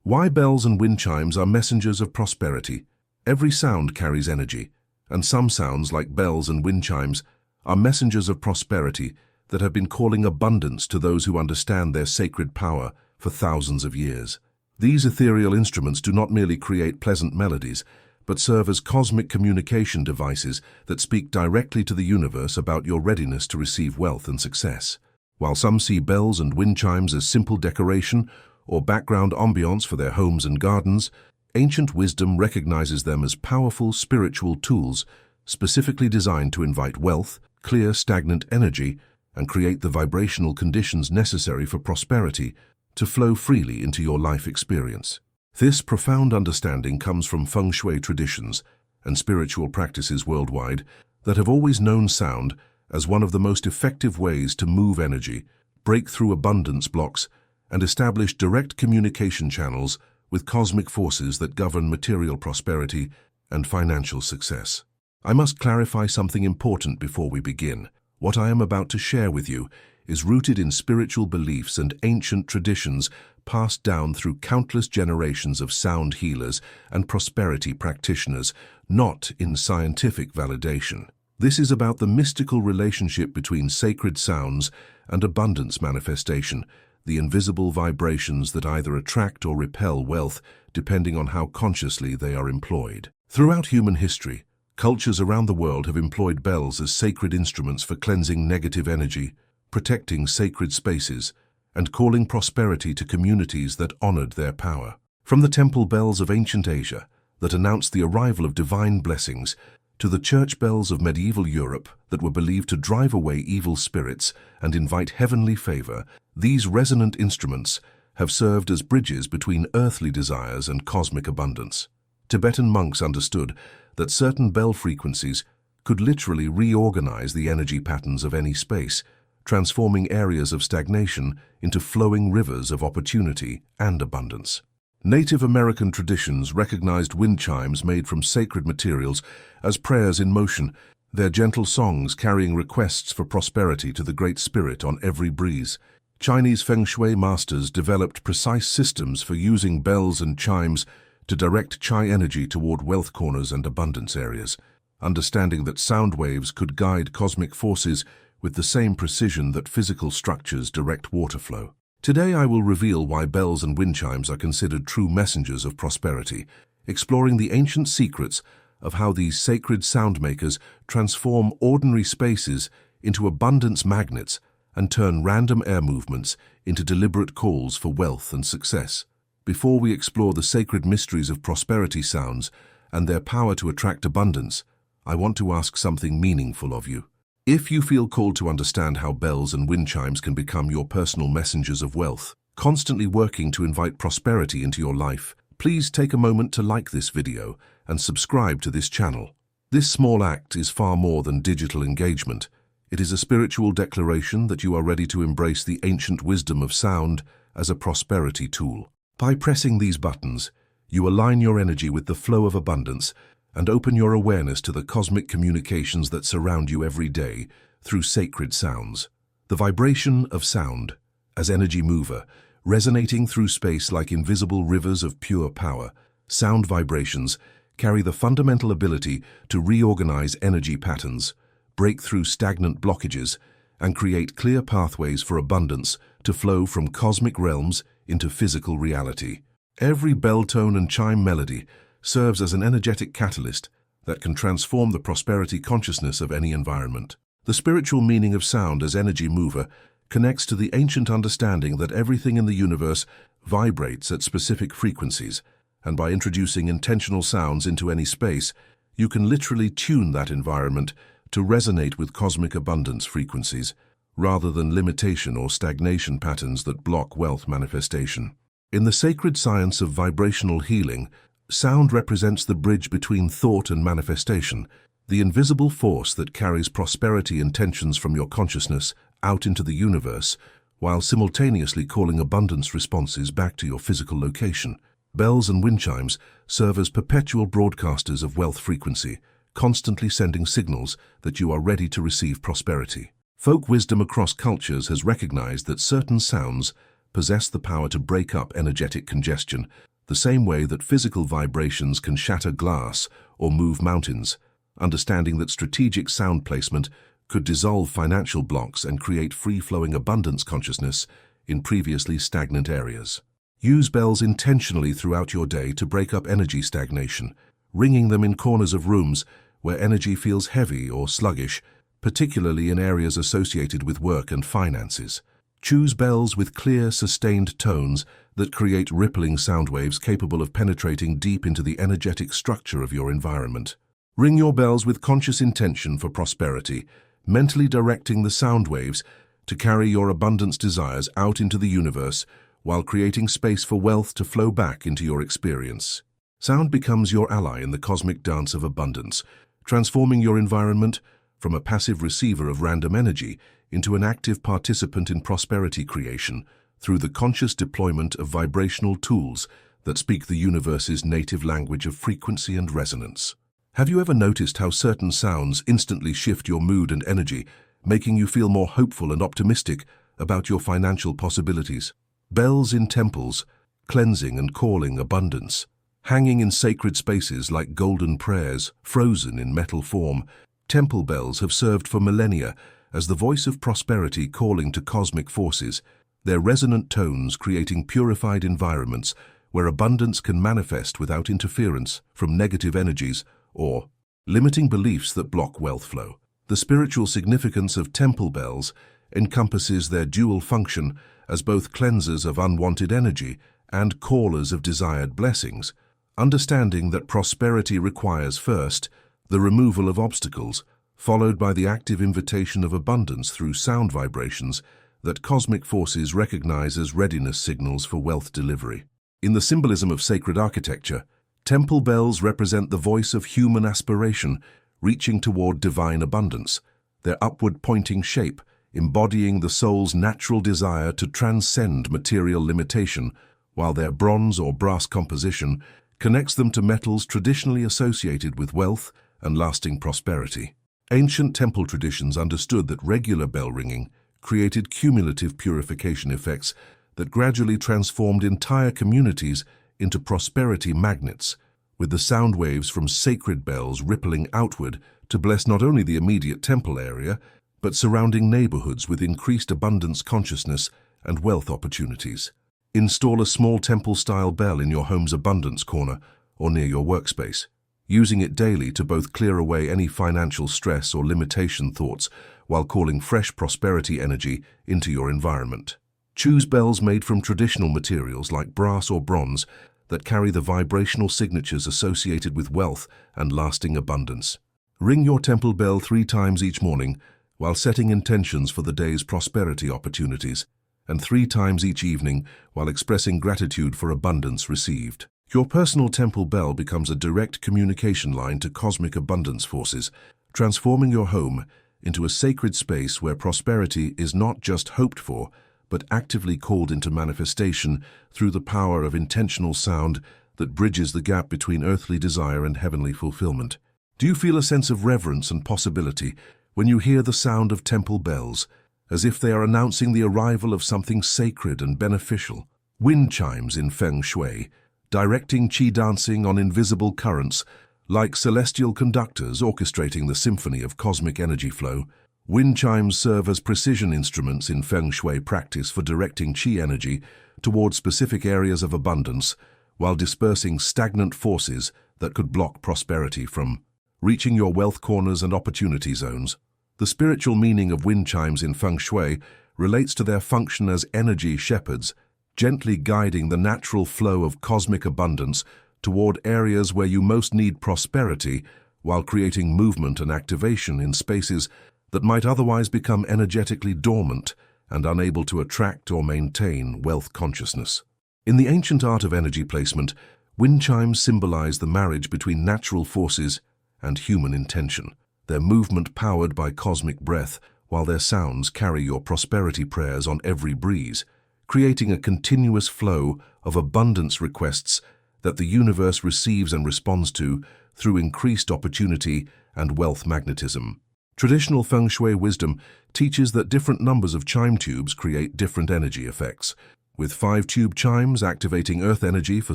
Why bells and wind chimes are messengers of prosperity. Every sound carries energy, and some sounds, like bells and wind chimes, are messengers of prosperity that have been calling abundance to those who understand their sacred power for thousands of years. These ethereal instruments do not merely create pleasant melodies, but serve as cosmic communication devices that speak directly to the universe about your readiness to receive wealth and success. While some see bells and wind chimes as simple decoration or background ambiance for their homes and gardens, ancient wisdom recognizes them as powerful spiritual tools specifically designed to invite wealth, clear stagnant energy, and create the vibrational conditions necessary for prosperity to flow freely into your life experience. This profound understanding comes from feng shui traditions and spiritual practices worldwide that have always known sound as one of the most effective ways to move energy, break through abundance blocks, and establish direct communication channels with cosmic forces that govern material prosperity and financial success. I must clarify something important before we begin. What I am about to share with you is rooted in spiritual beliefs and ancient traditions passed down through countless generations of sound healers and prosperity practitioners, not in scientific validation. This is about the mystical relationship between sacred sounds and abundance manifestation, the invisible vibrations that either attract or repel wealth depending on how consciously they are employed. Throughout human history, cultures around the world have employed bells as sacred instruments for cleansing negative energy, protecting sacred spaces, and calling prosperity to communities that honored their power. From the temple bells of ancient Asia that announced the arrival of divine blessings, to the church bells of medieval Europe that were believed to drive away evil spirits and invite heavenly favor, these resonant instruments have served as bridges between earthly desires and cosmic abundance. Tibetan monks understood that certain bell frequencies could literally reorganize the energy patterns of any space, transforming areas of stagnation into flowing rivers of opportunity and abundance. Native American traditions recognized wind chimes made from sacred materials as prayers in motion, their gentle songs carrying requests for prosperity to the Great Spirit on every breeze. Chinese feng shui masters developed precise systems for using bells and chimes to direct chi energy toward wealth corners and abundance areas, understanding that sound waves could guide cosmic forces with the same precision that physical structures direct water flow. Today I will reveal why bells and wind chimes are considered true messengers of prosperity, exploring the ancient secrets of how these sacred sound makers transform ordinary spaces into abundance magnets and turn random air movements into deliberate calls for wealth and success. Before we explore the sacred mysteries of prosperity sounds and their power to attract abundance, I want to ask something meaningful of you. If you feel called to understand how bells and wind chimes can become your personal messengers of wealth, constantly working to invite prosperity into your life, please take a moment to like this video and subscribe to this channel. This small act is far more than digital engagement. It is a spiritual declaration that you are ready to embrace the ancient wisdom of sound as a prosperity tool. By pressing these buttons, you align your energy with the flow of abundance and open your awareness to the cosmic communications that surround you every day through sacred sounds. The vibration of sound, as energy mover, resonating through space like invisible rivers of pure power, sound vibrations carry the fundamental ability to reorganize energy patterns, break through stagnant blockages, and create clear pathways for abundance to flow from cosmic realms into physical reality. Every bell tone and chime melody serves as an energetic catalyst that can transform the prosperity consciousness of any environment. The spiritual meaning of sound as energy mover connects to the ancient understanding that everything in the universe vibrates at specific frequencies, and by introducing intentional sounds into any space, you can literally tune that environment to resonate with cosmic abundance frequencies, rather than limitation or stagnation patterns that block wealth manifestation. In the sacred science of vibrational healing, sound represents the bridge between thought and manifestation, the invisible force that carries prosperity intentions from your consciousness out into the universe, while simultaneously calling abundance responses back to your physical location. Bells and wind chimes serve as perpetual broadcasters of wealth frequency, constantly sending signals that you are ready to receive prosperity. Folk wisdom across cultures has recognized that certain sounds possess the power to break up energetic congestion, the same way that physical vibrations can shatter glass or move mountains, understanding that strategic sound placement could dissolve financial blocks and create free-flowing abundance consciousness in previously stagnant areas. Use bells intentionally throughout your day to break up energy stagnation, ringing them in corners of rooms where energy feels heavy or sluggish, particularly in areas associated with work and finances. Choose bells with clear, sustained tones that create rippling sound waves capable of penetrating deep into the energetic structure of your environment. Ring your bells with conscious intention for prosperity, mentally directing the sound waves to carry your abundance desires out into the universe while creating space for wealth to flow back into your experience. Sound becomes your ally in the cosmic dance of abundance, transforming your environment from a passive receiver of random energy into an active participant in prosperity creation through the conscious deployment of vibrational tools that speak the universe's native language of frequency and resonance. Have you ever noticed how certain sounds instantly shift your mood and energy, making you feel more hopeful and optimistic about your financial possibilities? Bells in temples, cleansing and calling abundance. Hanging in sacred spaces like golden prayers, frozen in metal form, temple bells have served for millennia as the voice of prosperity calling to cosmic forces, their resonant tones creating purified environments where abundance can manifest without interference from negative energies or limiting beliefs that block wealth flow. The spiritual significance of temple bells encompasses their dual function as both cleansers of unwanted energy and callers of desired blessings, understanding that prosperity requires first the removal of obstacles, followed by the active invitation of abundance through sound vibrations that cosmic forces recognize as readiness signals for wealth delivery. In the symbolism of sacred architecture, temple bells represent the voice of human aspiration reaching toward divine abundance, their upward-pointing shape embodying the soul's natural desire to transcend material limitation, while their bronze or brass composition connects them to metals traditionally associated with wealth and lasting prosperity. Ancient temple traditions understood that regular bell ringing created cumulative purification effects that gradually transformed entire communities into prosperity magnets, with the sound waves from sacred bells rippling outward to bless not only the immediate temple area, but surrounding neighborhoods with increased abundance consciousness and wealth opportunities. Install a small temple-style bell in your home's abundance corner or near your workspace, using it daily to both clear away any financial stress or limitation thoughts while calling fresh prosperity energy into your environment. Choose bells made from traditional materials like brass or bronze that carry the vibrational signatures associated with wealth and lasting abundance. Ring your temple bell 3 times each morning while setting intentions for the day's prosperity opportunities, and 3 times each evening while expressing gratitude for abundance received. Your personal temple bell becomes a direct communication line to cosmic abundance forces, transforming your home into a sacred space where prosperity is not just hoped for, but actively called into manifestation through the power of intentional sound that bridges the gap between earthly desire and heavenly fulfillment. Do you feel a sense of reverence and possibility when you hear the sound of temple bells, as if they are announcing the arrival of something sacred and beneficial? Wind chimes in Feng Shui, directing qi dancing on invisible currents, like celestial conductors orchestrating the symphony of cosmic energy flow. Wind chimes serve as precision instruments in Feng Shui practice for directing qi energy toward specific areas of abundance, while dispersing stagnant forces that could block prosperity from reaching your wealth corners and opportunity zones. The spiritual meaning of wind chimes in Feng Shui relates to their function as energy shepherds, gently guiding the natural flow of cosmic abundance toward areas where you most need prosperity, while creating movement and activation in spaces that might otherwise become energetically dormant and unable to attract or maintain wealth consciousness. In the ancient art of energy placement, wind chimes symbolize the marriage between natural forces and human intention, their movement powered by cosmic breath, while their sounds carry your prosperity prayers on every breeze, creating a continuous flow of abundance requests that the universe receives and responds to through increased opportunity and wealth magnetism. Traditional Feng Shui wisdom teaches that different numbers of chime tubes create different energy effects, with 5-tube chimes activating earth energy for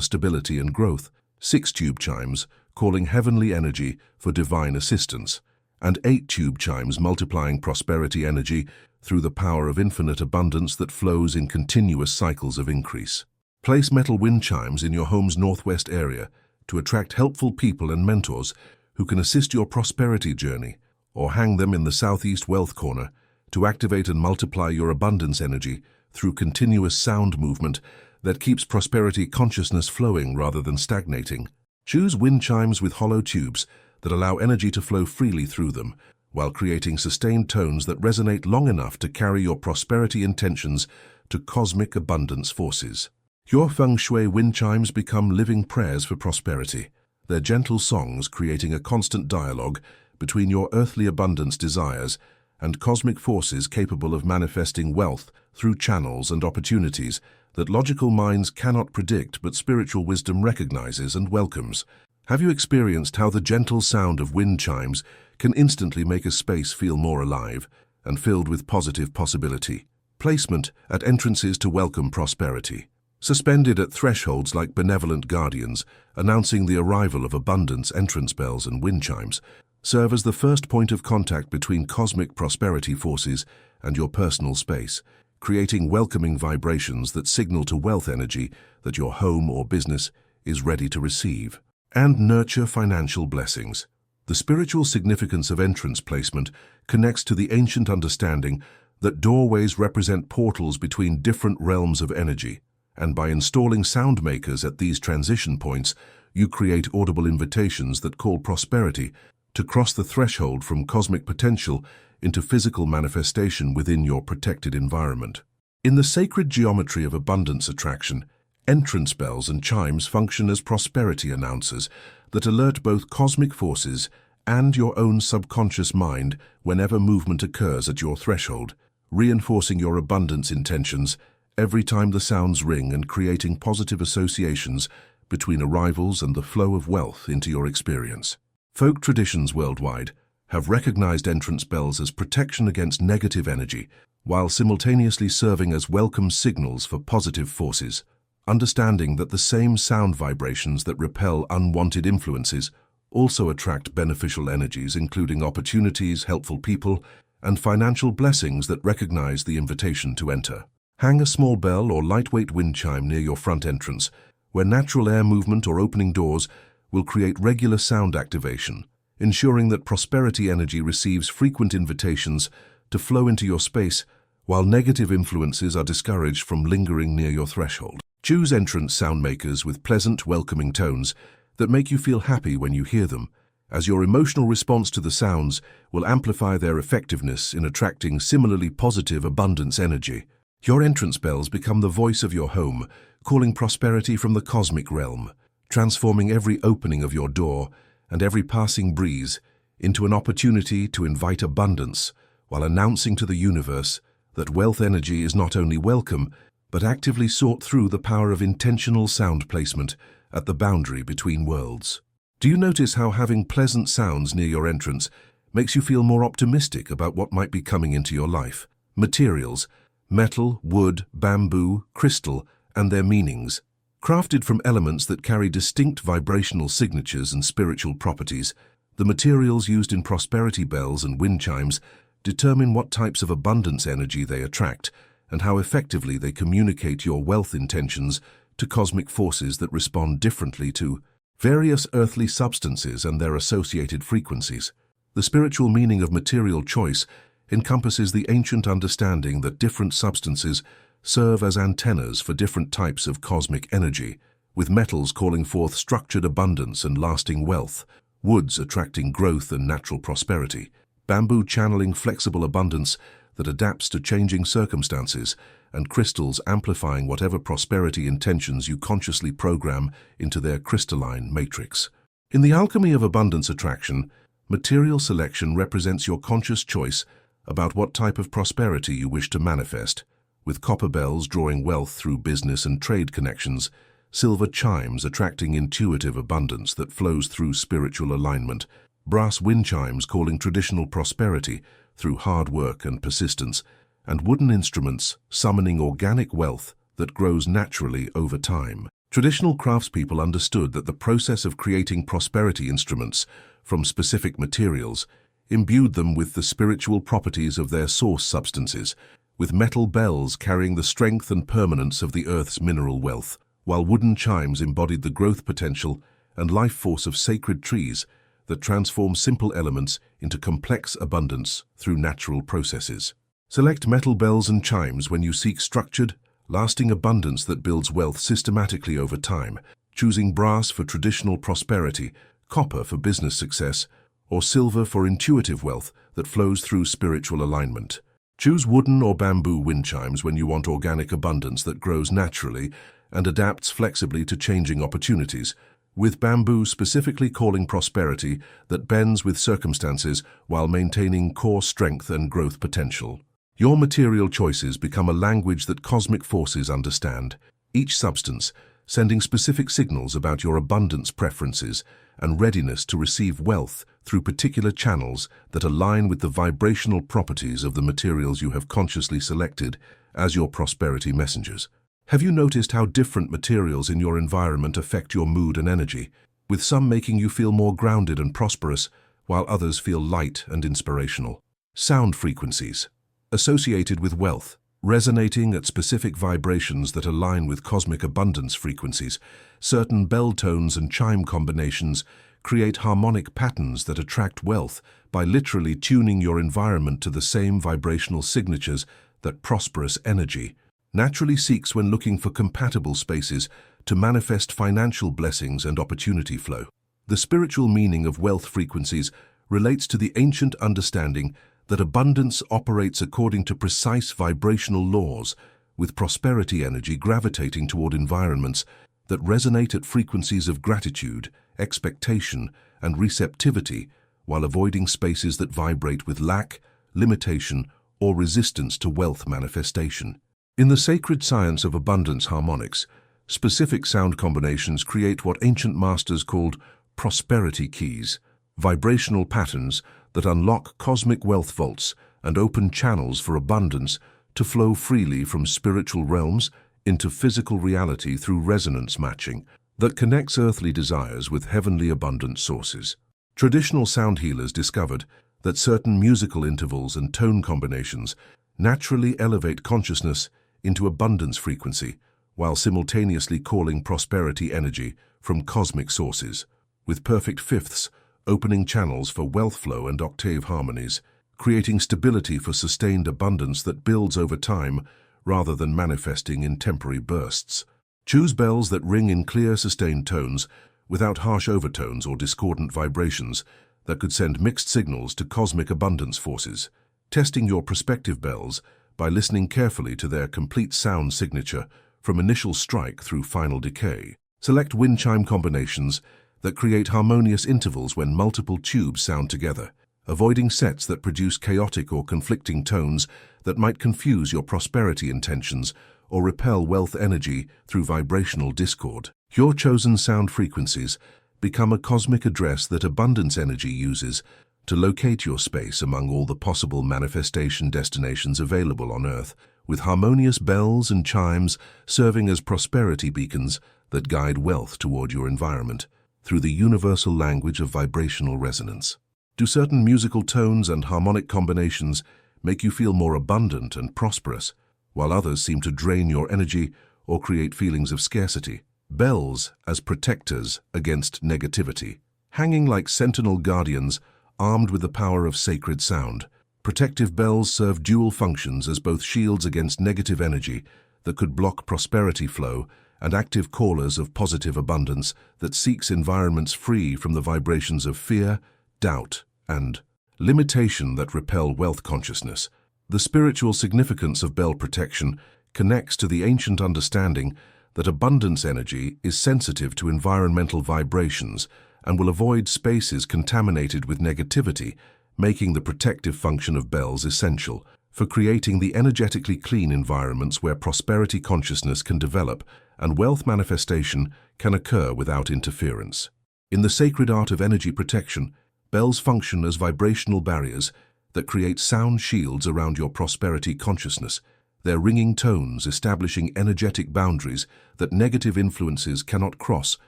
stability and growth, 6-tube chimes calling heavenly energy for divine assistance, and 8-tube chimes multiplying prosperity energy through the power of infinite abundance that flows in continuous cycles of increase. Place metal wind chimes in your home's northwest area to attract helpful people and mentors who can assist your prosperity journey, or hang them in the southeast wealth corner to activate and multiply your abundance energy through continuous sound movement that keeps prosperity consciousness flowing rather than stagnating. Choose wind chimes with hollow tubes that allow energy to flow freely through them, while creating sustained tones that resonate long enough to carry your prosperity intentions to cosmic abundance forces. Your feng shui wind chimes become living prayers for prosperity, their gentle songs creating a constant dialogue between your earthly abundance desires and cosmic forces capable of manifesting wealth through channels and opportunities that logical minds cannot predict but spiritual wisdom recognizes and welcomes. Have you experienced how the gentle sound of wind chimes can instantly make a space feel more alive and filled with positive possibility? Placement at entrances to welcome prosperity. Suspended at thresholds like benevolent guardians, announcing the arrival of abundance, entrance bells and wind chimes serve as the first point of contact between cosmic prosperity forces and your personal space, creating welcoming vibrations that signal to wealth energy that your home or business is ready to receive. And nurture financial blessings. The spiritual significance of entrance placement connects to the ancient understanding that doorways represent portals between different realms of energy, and by installing sound makers at these transition points, you create audible invitations that call prosperity to cross the threshold from cosmic potential into physical manifestation within your protected environment. In the sacred geometry of abundance attraction, entrance bells and chimes function as prosperity announcers that alert both cosmic forces and your own subconscious mind whenever movement occurs at your threshold, reinforcing your abundance intentions every time the sounds ring and creating positive associations between arrivals and the flow of wealth into your experience. Folk traditions worldwide have recognized entrance bells as protection against negative energy, while simultaneously serving as welcome signals for positive forces, understanding that the same sound vibrations that repel unwanted influences also attract beneficial energies, including opportunities, helpful people, and financial blessings that recognize the invitation to enter. Hang a small bell or lightweight wind chime near your front entrance, where natural air movement or opening doors will create regular sound activation, ensuring that prosperity energy receives frequent invitations to flow into your space, while negative influences are discouraged from lingering near your threshold. Choose entrance sound makers with pleasant, welcoming tones that make you feel happy when you hear them, as your emotional response to the sounds will amplify their effectiveness in attracting similarly positive abundance energy. Your entrance bells become the voice of your home, calling prosperity from the cosmic realm, transforming every opening of your door and every passing breeze into an opportunity to invite abundance, while announcing to the universe that wealth energy is not only welcome, but actively sought through the power of intentional sound placement at the boundary between worlds. Do you notice how having pleasant sounds near your entrance makes you feel more optimistic about what might be coming into your life? Materials: metal, wood, bamboo, crystal, and their meanings. Crafted from elements that carry distinct vibrational signatures and spiritual properties, the materials used in prosperity bells and wind chimes determine what types of abundance energy they attract and how effectively they communicate your wealth intentions to cosmic forces that respond differently to various earthly substances and their associated frequencies. The spiritual meaning of material choice encompasses the ancient understanding that different substances serve as antennas for different types of cosmic energy, with metals calling forth structured abundance and lasting wealth, woods attracting growth and natural prosperity, bamboo channeling flexible abundance that adapts to changing circumstances, and crystals amplifying whatever prosperity intentions you consciously program into their crystalline matrix. In the alchemy of abundance attraction, material selection represents your conscious choice about what type of prosperity you wish to manifest, with copper bells drawing wealth through business and trade connections, silver chimes attracting intuitive abundance that flows through spiritual alignment, brass wind chimes calling traditional prosperity through hard work and persistence, and wooden instruments summoning organic wealth that grows naturally over time. Traditional craftspeople understood that the process of creating prosperity instruments from specific materials imbued them with the spiritual properties of their source substances, with metal bells carrying the strength and permanence of the earth's mineral wealth, while wooden chimes embodied the growth potential and life force of sacred trees that transform simple elements into complex abundance through natural processes. Select metal bells and chimes when you seek structured, lasting abundance that builds wealth systematically over time, choosing brass for traditional prosperity, copper for business success, or silver for intuitive wealth that flows through spiritual alignment. Choose wooden or bamboo wind chimes when you want organic abundance that grows naturally and adapts flexibly to changing opportunities, with bamboo specifically calling prosperity that bends with circumstances while maintaining core strength and growth potential. Your material choices become a language that cosmic forces understand, each substance sending specific signals about your abundance preferences and readiness to receive wealth through particular channels that align with the vibrational properties of the materials you have consciously selected as your prosperity messengers. Have you noticed how different materials in your environment affect your mood and energy, with some making you feel more grounded and prosperous, while others feel light and inspirational? Sound frequencies associated with wealth, resonating at specific vibrations that align with cosmic abundance frequencies. Certain bell tones and chime combinations create harmonic patterns that attract wealth by literally tuning your environment to the same vibrational signatures that prosperous energy naturally seeks when looking for compatible spaces to manifest financial blessings and opportunity flow. The spiritual meaning of wealth frequencies relates to the ancient understanding that abundance operates according to precise vibrational laws, with prosperity energy gravitating toward environments that resonate at frequencies of gratitude, expectation, and receptivity, while avoiding spaces that vibrate with lack, limitation, or resistance to wealth manifestation. In the sacred science of abundance harmonics, specific sound combinations create what ancient masters called prosperity keys, vibrational patterns that unlock cosmic wealth vaults and open channels for abundance to flow freely from spiritual realms into physical reality through resonance matching that connects earthly desires with heavenly abundance sources. Traditional sound healers discovered that certain musical intervals and tone combinations naturally elevate consciousness into abundance frequency, while simultaneously calling prosperity energy from cosmic sources, with perfect fifths opening channels for wealth flow and octave harmonies, creating stability for sustained abundance that builds over time rather than manifesting in temporary bursts. Choose bells that ring in clear, sustained tones without harsh overtones or discordant vibrations that could send mixed signals to cosmic abundance forces. Testing your prospective bells by listening carefully to their complete sound signature from initial strike through final decay. Select wind chime combinations that create harmonious intervals when multiple tubes sound together, avoiding sets that produce chaotic or conflicting tones that might confuse your prosperity intentions or repel wealth energy through vibrational discord. Your chosen sound frequencies become a cosmic address that abundance energy uses to locate your space among all the possible manifestation destinations available on Earth, with harmonious bells and chimes serving as prosperity beacons that guide wealth toward your environment through the universal language of vibrational resonance. Do certain musical tones and harmonic combinations make you feel more abundant and prosperous, while others seem to drain your energy or create feelings of scarcity? Bells as protectors against negativity. Hanging like sentinel guardians, armed with the power of sacred sound, protective bells serve dual functions as both shields against negative energy that could block prosperity flow and active callers of positive abundance that seeks environments free from the vibrations of fear, doubt, and limitation that repel wealth consciousness. The spiritual significance of bell protection connects to the ancient understanding that abundance energy is sensitive to environmental vibrations and will avoid spaces contaminated with negativity, making the protective function of bells essential for creating the energetically clean environments where prosperity consciousness can develop and wealth manifestation can occur without interference. In the sacred art of energy protection, bells function as vibrational barriers that create sound shields around your prosperity consciousness their ringing tones establishing energetic boundaries that negative influences cannot cross,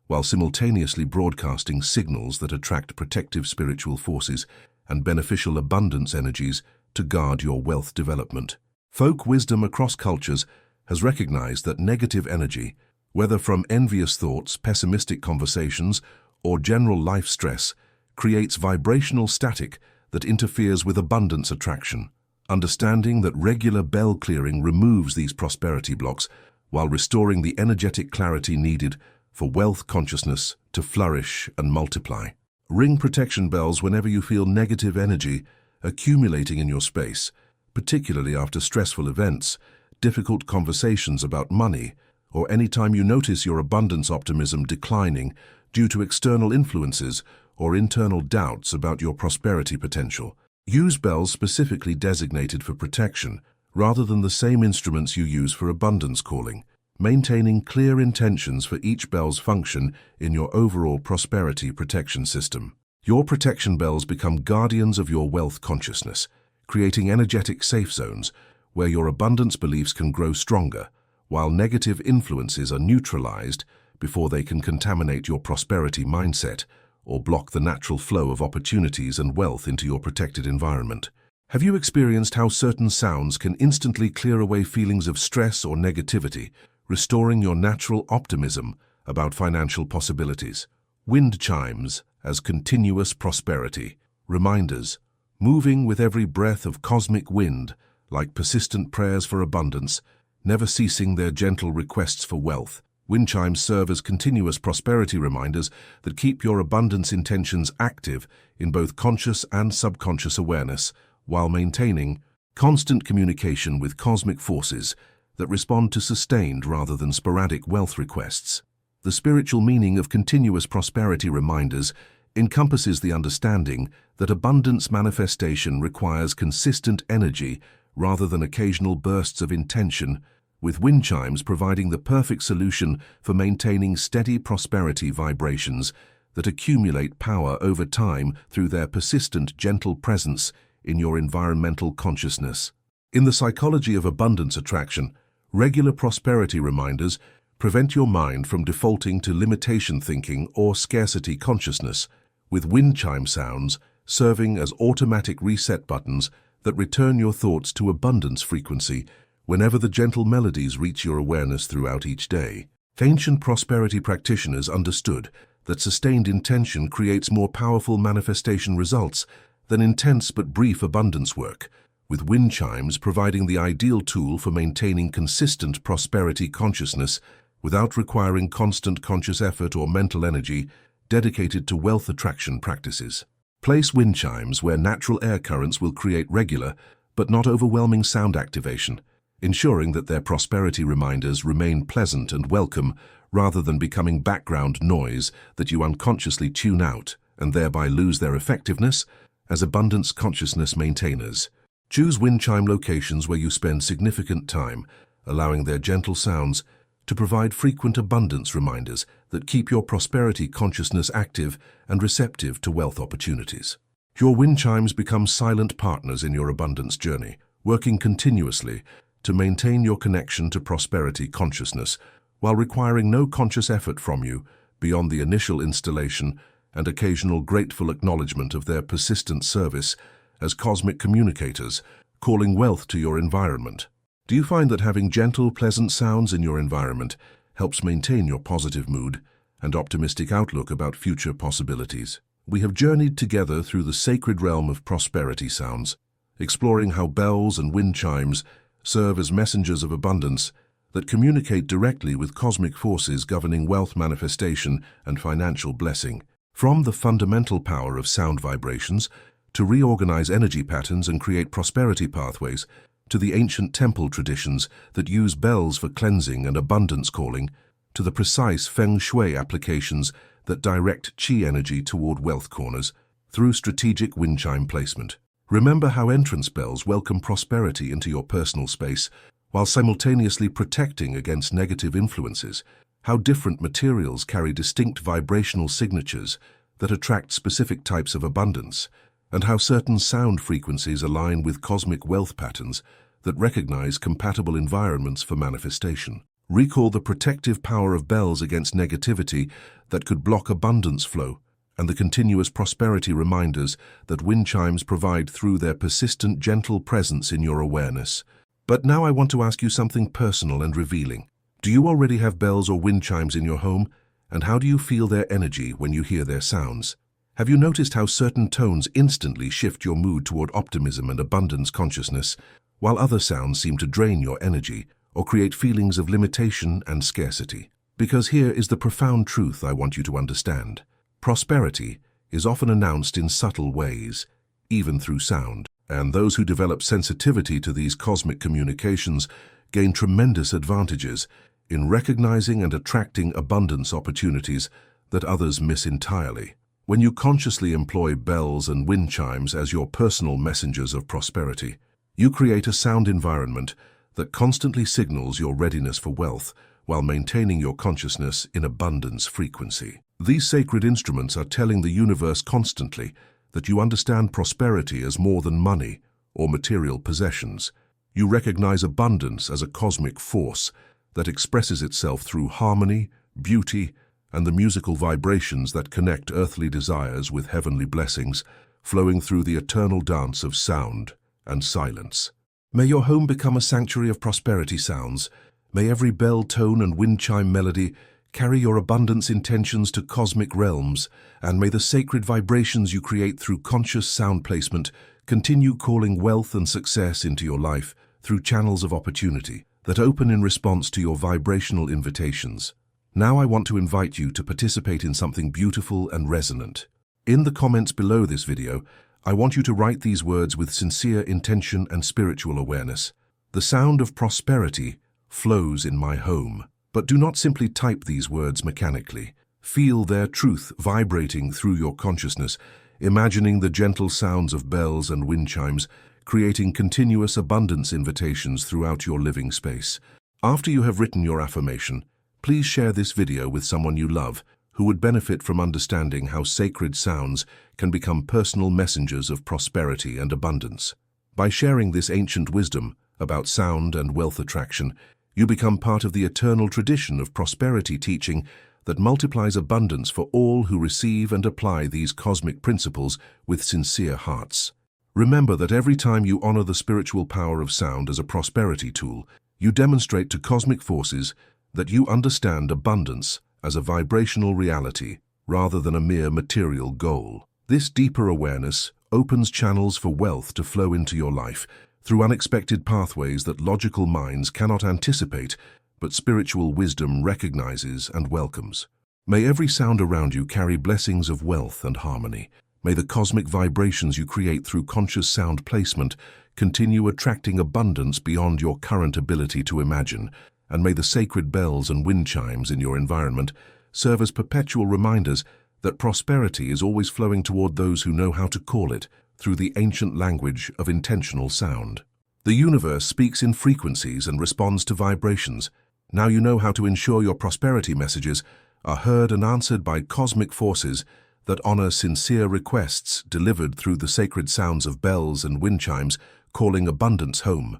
while simultaneously broadcasting signals that attract protective spiritual forces and beneficial abundance energies to guard your wealth development. Folk wisdom across cultures has recognized that negative energy, whether from envious thoughts, pessimistic conversations, or general life stress, creates vibrational static that interferes with abundance attraction. Understanding that regular bell clearing removes these prosperity blocks while restoring the energetic clarity needed for wealth consciousness to flourish and multiply. Ring protection bells whenever you feel negative energy accumulating in your space, particularly after stressful events, difficult conversations about money, or any time you notice your abundance optimism declining due to external influences or internal doubts about your prosperity potential. Use bells specifically designated for protection rather than the same instruments you use for abundance calling, maintaining clear intentions for each bell's function in your overall prosperity protection system. Your protection bells become guardians of your wealth consciousness, creating energetic safe zones where your abundance beliefs can grow stronger, while negative influences are neutralized before they can contaminate your prosperity mindset or block the natural flow of opportunities and wealth into your protected environment. Have you experienced how certain sounds can instantly clear away feelings of stress or negativity, restoring your natural optimism about financial possibilities? Wind chimes as continuous prosperity, reminders, moving with every breath of cosmic wind, like persistent prayers for abundance, never ceasing their gentle requests for wealth. Wind chimes serve as continuous prosperity reminders that keep your abundance intentions active in both conscious and subconscious awareness, while maintaining constant communication with cosmic forces that respond to sustained rather than sporadic wealth requests. The spiritual meaning of continuous prosperity reminders encompasses the understanding that abundance manifestation requires consistent energy rather than occasional bursts of intention, with wind chimes providing the perfect solution for maintaining steady prosperity vibrations that accumulate power over time through their persistent, gentle presence in your environmental consciousness. In the psychology of abundance attraction, regular prosperity reminders prevent your mind from defaulting to limitation thinking or scarcity consciousness, with wind chime sounds serving as automatic reset buttons that return your thoughts to abundance frequency whenever the gentle melodies reach your awareness throughout each day. Ancient prosperity practitioners understood that sustained intention creates more powerful manifestation results than intense but brief abundance work, with wind chimes providing the ideal tool for maintaining consistent prosperity consciousness without requiring constant conscious effort or mental energy dedicated to wealth attraction practices. Place wind chimes where natural air currents will create regular but not overwhelming sound activation, ensuring that their prosperity reminders remain pleasant and welcome rather than becoming background noise that you unconsciously tune out and thereby lose their effectiveness as abundance consciousness maintainers. Choose wind chime locations where you spend significant time, allowing their gentle sounds to provide frequent abundance reminders that keep your prosperity consciousness active and receptive to wealth opportunities. Your wind chimes become silent partners in your abundance journey, working continuously to maintain your connection to prosperity consciousness while requiring no conscious effort from you beyond the initial installation and occasional grateful acknowledgement of their persistent service as cosmic communicators, calling wealth to your environment. Do you find that having gentle, pleasant sounds in your environment helps maintain your positive mood and optimistic outlook about future possibilities? We have journeyed together through the sacred realm of prosperity sounds, exploring how bells and wind chimes serve as messengers of abundance that communicate directly with cosmic forces governing wealth manifestation and financial blessing. From the fundamental power of sound vibrations to reorganize energy patterns and create prosperity pathways, to the ancient temple traditions that use bells for cleansing and abundance calling, to the precise feng shui applications that direct qi energy toward wealth corners through strategic wind chime placement. Remember how entrance bells welcome prosperity into your personal space while simultaneously protecting against negative influences, how different materials carry distinct vibrational signatures that attract specific types of abundance, and how certain sound frequencies align with cosmic wealth patterns that recognize compatible environments for manifestation. Recall the protective power of bells against negativity that could block abundance flow, and the continuous prosperity reminders that wind chimes provide through their persistent, gentle presence in your awareness. But now I want to ask you something personal and revealing. Do you already have bells or wind chimes in your home? And how do you feel their energy when you hear their sounds? Have you noticed how certain tones instantly shift your mood toward optimism and abundance consciousness, while other sounds seem to drain your energy or create feelings of limitation and scarcity? Because here is the profound truth I want you to understand. Prosperity is often announced in subtle ways, even through sound, and those who develop sensitivity to these cosmic communications gain tremendous advantages in recognizing and attracting abundance opportunities that others miss entirely. When you consciously employ bells and wind chimes as your personal messengers of prosperity, you create a sound environment that constantly signals your readiness for wealth while maintaining your consciousness in abundance frequency. These sacred instruments are telling the universe constantly that you understand prosperity as more than money or material possessions. You recognize abundance as a cosmic force that expresses itself through harmony, beauty, and the musical vibrations that connect earthly desires with heavenly blessings, flowing through the eternal dance of sound and silence. May your home become a sanctuary of prosperity sounds. May every bell tone and wind chime melody carry your abundance intentions to cosmic realms, and may the sacred vibrations you create through conscious sound placement continue calling wealth and success into your life through channels of opportunity that open in response to your vibrational invitations. Now I want to invite you to participate in something beautiful and resonant. In the comments below this video, I want you to write these words with sincere intention and spiritual awareness. The sound of prosperity flows in my home. But do not simply type these words mechanically. Feel their truth vibrating through your consciousness, imagining the gentle sounds of bells and wind chimes, creating continuous abundance invitations throughout your living space. After you have written your affirmation, please share this video with someone you love who would benefit from understanding how sacred sounds can become personal messengers of prosperity and abundance. By sharing this ancient wisdom about sound and wealth attraction, you become part of the eternal tradition of prosperity teaching that multiplies abundance for all who receive and apply these cosmic principles with sincere hearts. Remember that every time you honor the spiritual power of sound as a prosperity tool, you demonstrate to cosmic forces that you understand abundance as a vibrational reality rather than a mere material goal. This deeper awareness opens channels for wealth to flow into your life through unexpected pathways that logical minds cannot anticipate, but spiritual wisdom recognizes and welcomes. May every sound around you carry blessings of wealth and harmony. May the cosmic vibrations you create through conscious sound placement continue attracting abundance beyond your current ability to imagine, and may the sacred bells and wind chimes in your environment serve as perpetual reminders that prosperity is always flowing toward those who know how to call it through the ancient language of intentional sound. The universe speaks in frequencies and responds to vibrations. Now you know how to ensure your prosperity messages are heard and answered by cosmic forces that honor sincere requests delivered through the sacred sounds of bells and wind chimes, calling abundance home.